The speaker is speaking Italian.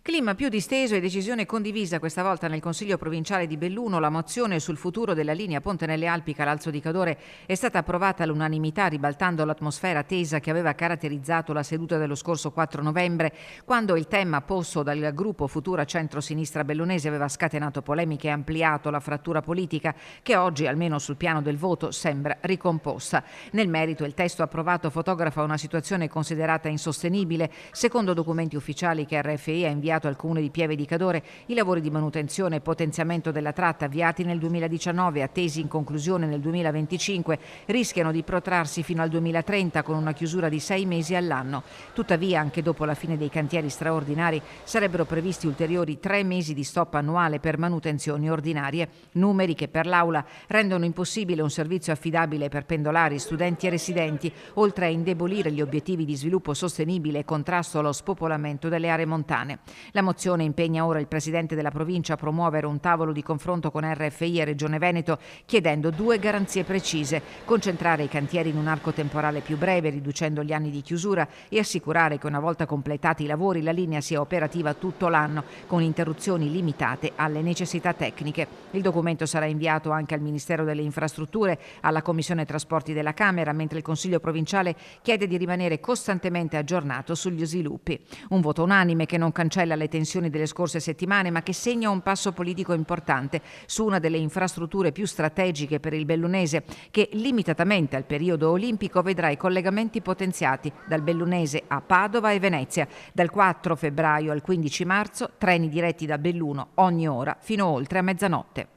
Clima più disteso e decisione condivisa questa volta nel Consiglio provinciale di Belluno. La mozione sul futuro della linea Ponte nelle Alpi Calalzo di Cadore è stata approvata all'unanimità, ribaltando l'atmosfera tesa che aveva caratterizzato la seduta dello scorso 4 novembre, quando il tema posto dal gruppo Futura Centro-Sinistra bellunese aveva scatenato polemiche e ampliato la frattura politica che oggi, almeno sul piano del voto, sembra ricomposta. Nel merito, il testo approvato fotografa una situazione considerata insostenibile. Secondo documenti ufficiali che RFI ha inviato al Comune di Pieve di Cadore, i lavori di manutenzione e potenziamento della tratta avviati nel 2019, attesi in conclusione nel 2025, rischiano di protrarsi fino al 2030 con una chiusura di 6 mesi all'anno. Tuttavia, anche dopo la fine dei cantieri straordinari, sarebbero previsti ulteriori 3 mesi di stop annuale per manutenzioni ordinarie, numeri che per l'Aula rendono impossibile un servizio affidabile per pendolari, studenti e residenti, oltre a indebolire gli obiettivi di sviluppo sostenibile e contrasto allo spopolamento delle aree montane. La mozione impegna ora il Presidente della provincia a promuovere un tavolo di confronto con RFI e Regione Veneto, chiedendo 2 garanzie precise: concentrare i cantieri in un arco temporale più breve, riducendo gli anni di chiusura, e assicurare che una volta completati i lavori la linea sia operativa tutto l'anno, con interruzioni limitate alle necessità tecniche. Il documento sarà inviato anche al Ministero delle Infrastrutture, alla Commissione Trasporti della Camera, mentre il Consiglio provinciale chiede di rimanere costantemente aggiornato sugli sviluppi. Un voto unanime che non cancella le tensioni delle scorse settimane, ma che segna un passo politico importante su una delle infrastrutture più strategiche per il bellunese, che limitatamente al periodo olimpico vedrà i collegamenti potenziati dal bellunese a Padova e Venezia. Dal 4 febbraio al 15 marzo, treni diretti da Belluno ogni ora fino oltre a mezzanotte.